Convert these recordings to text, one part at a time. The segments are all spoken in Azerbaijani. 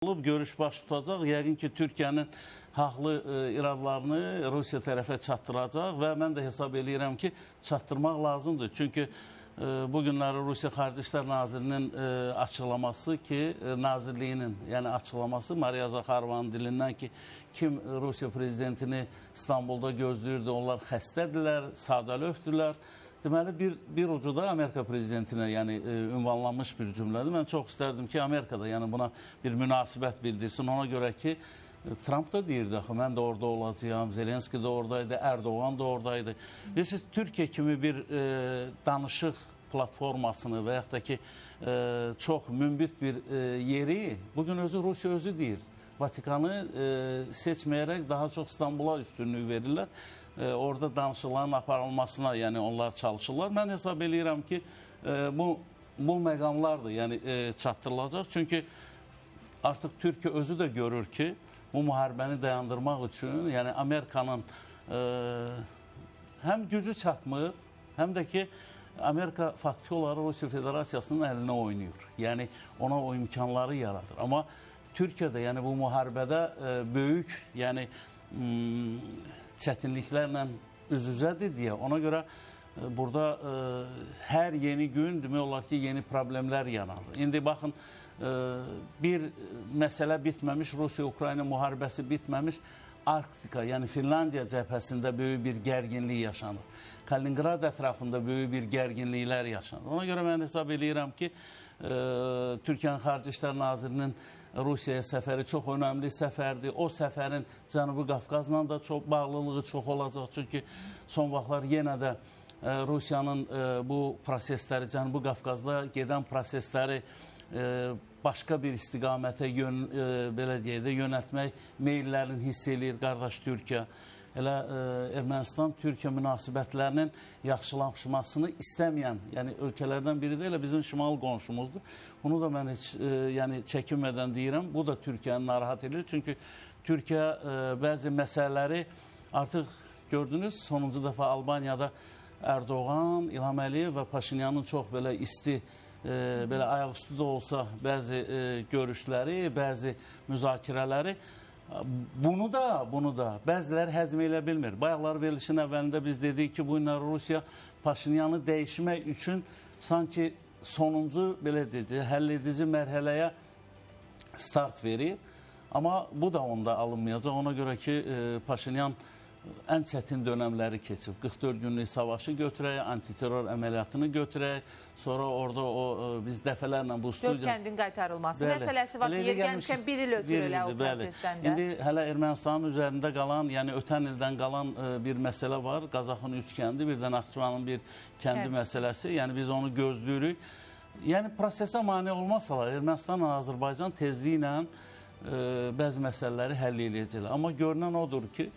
Görüş baş tutacaq. Yəqin ki, Türkiyənin haqlı iradlarını Rusiya tərəfə çatdıracaq və mən də hesab edirəm ki, çatdırmaq lazımdır. Çünki bu günləri Rusiya Xarici İşlər Nazirinin açıqlaması ki, nazirliyinin yəni açıqlaması Mariya Zaxarovanın dilindən ki, kim Rusiya prezidentini İstanbulda gözləyirdi, onlar xəstədirlər, sadəlövdürlər. Deməli, bir ucu da Amerika prezidentinə yəni, ünvanlanmış bir cümlədir. Mən çox istərdim ki, Amerikada yəni, buna bir münasibət bildirsin. Ona görə ki, Trump da deyirdi, axı, mən də orada olacağım, Zelenski də oradaydı, Erdoğan da oradaydı. Bilirsiniz, Türkiyə kimi bir danışıq platformasını və yaxud da ki, çox münbit bir yeri bugün özü Rusiya özü deyir. Vatikanı seçməyərək daha çox İstanbul'a üstünlük verirlər. Orada danışıqların aparılmasına yəni onlar çalışırlar. Mən hesab edirəm ki, bu məqamlar da yəni çatdırılacaq. Çünki artıq Türkiyə özü də görür ki, bu müharibəni dayandırmaq üçün yəni Amerikanın həm gücü çatmır, həm də ki, Amerika faktiki olaraq Rusiya Federasiyasının əlinə oynayır. Yəni ona o imkanları yaradır. Amma Türkiyədə yəni bu müharibədə böyük yəni çətinliklərlə üz-üzədir deyə. Ona görə burada hər yeni gün demək olar ki, yeni problemlər yanar. İndi baxın, bir məsələ bitməmiş, Rusiya-Ukrayna müharibəsi bitməmiş, Arktika, yəni Finlandiya cəbhəsində böyük bir gərginlik yaşanır. Kaliningrad ətrafında böyük bir gərginliklər yaşanır. Ona görə mən hesab edirəm ki, Türkiyənin Xarici İşlər Nazirinin Rusiyaya səfəri çox önəmli səfərdir. O səfərin Cənubi Qafqazla da çox bağlılığı çox olacaq. Çünki son vaxtlar yenə də Rusiyanın bu prosesləri, Cənubi Qafqazda gedən prosesləri başqa bir istiqamətə belə deyək də, yönətmək meyllərini hiss eləyir qardaş Türkiyə. Elə Ermənistan-Türkiyə münasibətlərinin yaxşılaşmasını istəməyən yəni ölkələrdən biri də elə bizim şimal qonşumuzdur. Bunu da mən heç yəni çəkinmədən deyirəm. Bu da Türkiyəni narahat edir. Çünki Türkiyə bəzi məsələləri artıq gördünüz, sonuncu dəfə Albaniyada Erdoğan, İlham Əliyev və Paşinyanın çox belə isti belə ayaqüstü də olsa bəzi görüşləri, bəzi müzakirələri bunu da bəziləri həzm elə bilmir. Bayaqlar verilişin əvvəlində biz dedik ki, bu günlər Rusiya Paşinyanı dəyişmək üçün sanki sonuncu belə dedi, həll edici mərhələyə start verir. Amma bu da onda alınmayacaq. Ona görə ki, Paşinyan ən çətin dönəmləri keçib. 44 günlük savaşı götürək, antiterror əməliyyatını götürək, sonra orada biz dəfələrlə bu studiya... 4 kəndin qaytarılması məsələsi var. Yer gəlmişkən 1 il ötürür elə o prosesdən də. İndi hələ Ermənistanın üzərində qalan, yəni ötən ildən qalan bir məsələ var. Qazaxın 3 kəndi, bir də Naxçıvanın bir kəndi məsələsi. Yəni biz onu gözləyirik. Yəni prosesə mane olmasalar, Ermənistanla Azərbaycan tezliklə bəzi məsələləri həll edəcəklər. Amma görünən odur ki,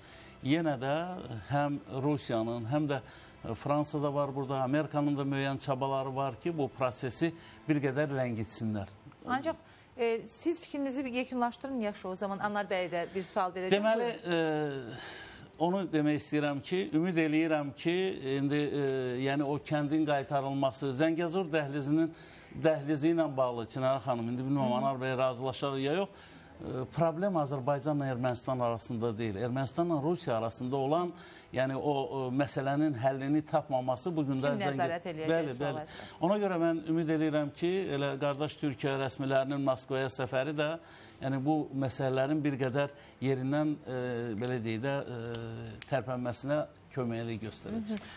yenə də həm Rusiyanın, həm də Fransada var burada, Amerikanın da müəyyən çabaları var ki, bu prosesi bir qədər ləngitsinlər. Ancaq siz fikrinizi yekunlaşdırın yaxşı o zaman. Anar bəyə də bir sual verəcəm. Deməli, onu demək istəyirəm ki, ümid eləyirəm ki, indi yəni o kəndin qaytarılması, Zəngəzur dəhlizi ilə bağlı Çinara xanım, indi bilməm Anar bəy razılaşar ya yox, problem Azərbaycanla Ermənistan arasında deyil. Ermənistanla Rusiya arasında olan yəni o məsələnin həllini tapmaması bugün də... Kim nəzarət eləyəcək? Bəli. Ona görə mən ümid edirəm ki, elə qardaş Türkiyə rəsmilərinin Moskvaya səfəri də yəni bu məsələlərin bir qədər yerindən belə deyək də tərpənməsinə köməklik göstərəcək.